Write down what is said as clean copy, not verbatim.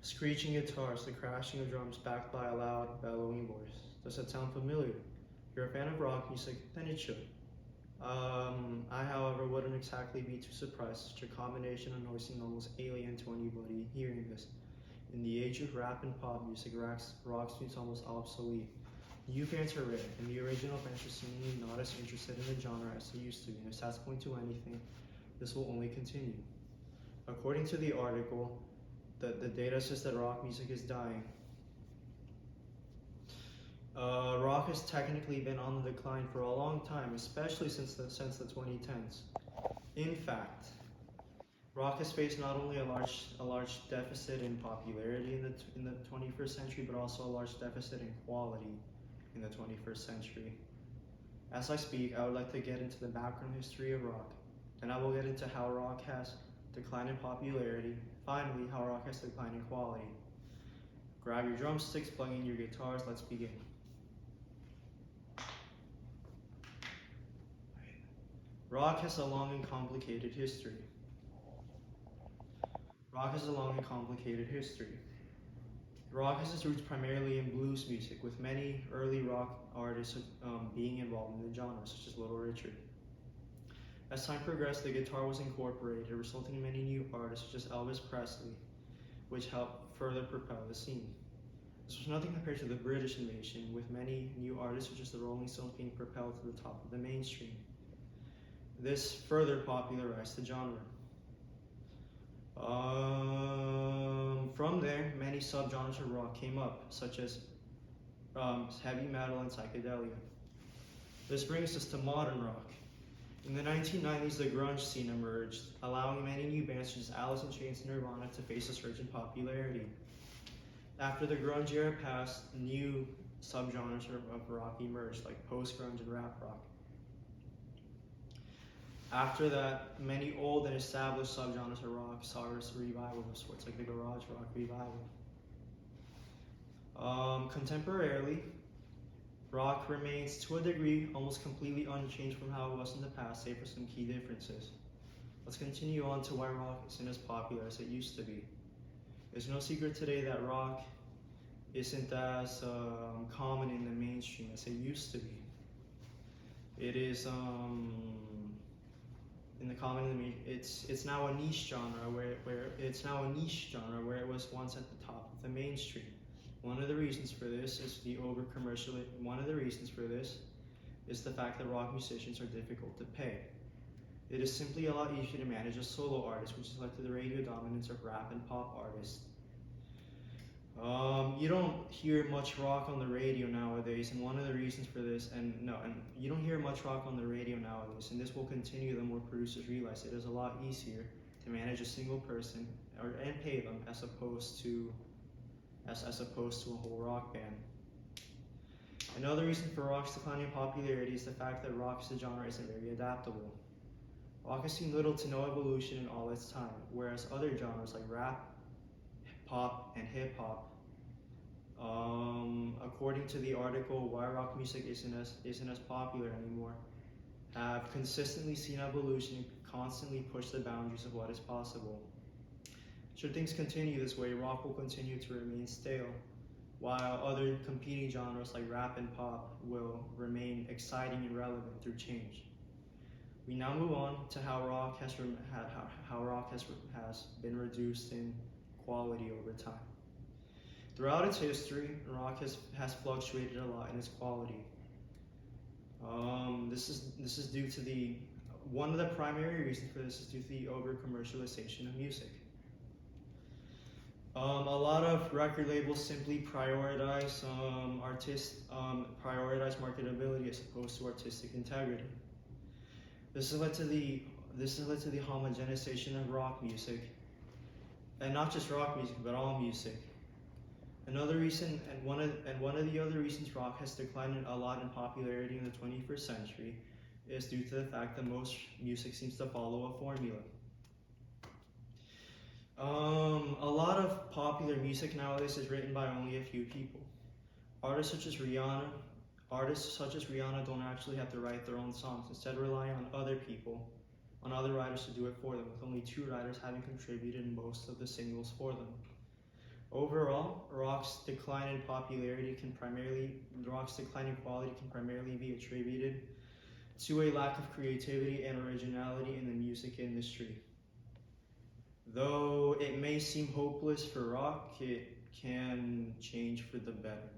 Screeching guitars, the crashing of drums backed by a loud, bellowing voice. Does that sound familiar? If you're a fan of rock music, then it should. I, however, wouldn't exactly be too surprised. Such a combination of noise seemed almost alien to anybody hearing this. In the age of rap and pop music, rock seems almost obsolete. New fans are rare, and the original fans are seemingly not as interested in the genre as they used to be. And if that's point to anything, this will only continue. According to the article, the data says that rock music is dying. Rock has technically been on the decline for a long time, especially since the 2010s. In fact, rock has faced not only a large deficit in popularity in the 21st century, but also a large deficit in quality in the 21st century. As I speak, I would like to get into the background history of rock, and I will get into how rock has declined in popularity, finally how rock has declined in quality. Grab your drumsticks, plug in your guitars, let's begin. Rock has a long and complicated history. Rock has its roots primarily in blues music, with many early rock artists being involved in the genre, such as Little Richard. As time progressed, the guitar was incorporated, resulting in many new artists such as Elvis Presley, which helped further propel the scene. This was nothing compared to the British invasion, with many new artists such as the Rolling Stones being propelled to the top of the mainstream. This further popularized the genre. From there, many subgenres of rock came up, such as heavy metal and psychedelia. This brings us to modern rock. In the 1990s, the grunge scene emerged, allowing many new bands such as Alice in Chains and Nirvana to face a surge in popularity. After the grunge era passed, new subgenres of rock emerged, like post-grunge and rap rock. After that, many old and established subgenres of rock saw a revival of sorts, like the garage rock revival. Contemporarily, rock remains, to a degree, almost completely unchanged from how it was in the past, save for some key differences. Let's continue on to why rock isn't as popular as it used to be. There's no secret today that rock isn't as common in the mainstream as it used to be. It is it's now a niche genre where it was once at the top of the mainstream. One of the reasons for this is the fact that rock musicians are difficult to pay. It is simply a lot easier to manage a solo artist, which has led to the radio dominance of rap and pop artists. You don't hear much rock on the radio nowadays, and one of the reasons for this, you don't hear much rock on the radio nowadays, and this will continue the more producers realize it is a lot easier to manage a single person and pay them as opposed to a whole rock band. Another reason for rock's decline in popularity is the fact that rock as a genre isn't very adaptable. Rock has seen little to no evolution in all its time, whereas other genres like rap, pop, and hip-hop, according to the article Why Rock Music Isn't as Popular Anymore, have consistently seen evolution and constantly push the boundaries of what is possible. Should things continue this way, rock will continue to remain stale, while other competing genres like rap and pop will remain exciting and relevant through change. We now move on to how rock has been reduced in quality over time. Throughout its history, rock has fluctuated a lot in its quality. This is due to one of the primary reasons for this is due to the over-commercialization of music. A lot of record labels simply prioritize marketability as opposed to artistic integrity. This has led to the homogenization of rock music, and not just rock music, but all music. Another reason, and one of the other reasons rock has declined a lot in popularity in the 21st century is due to the fact that most music seems to follow a formula. A lot of popular music nowadays is written by only a few people. Artists such as Rihanna don't actually have to write their own songs, instead rely on other writers to do it for them, with only 2 writers having contributed most of the singles for them. Overall, rock's decline in quality can primarily be attributed to a lack of creativity and originality in the music industry. Though it may seem hopeless for rock, it can change for the better.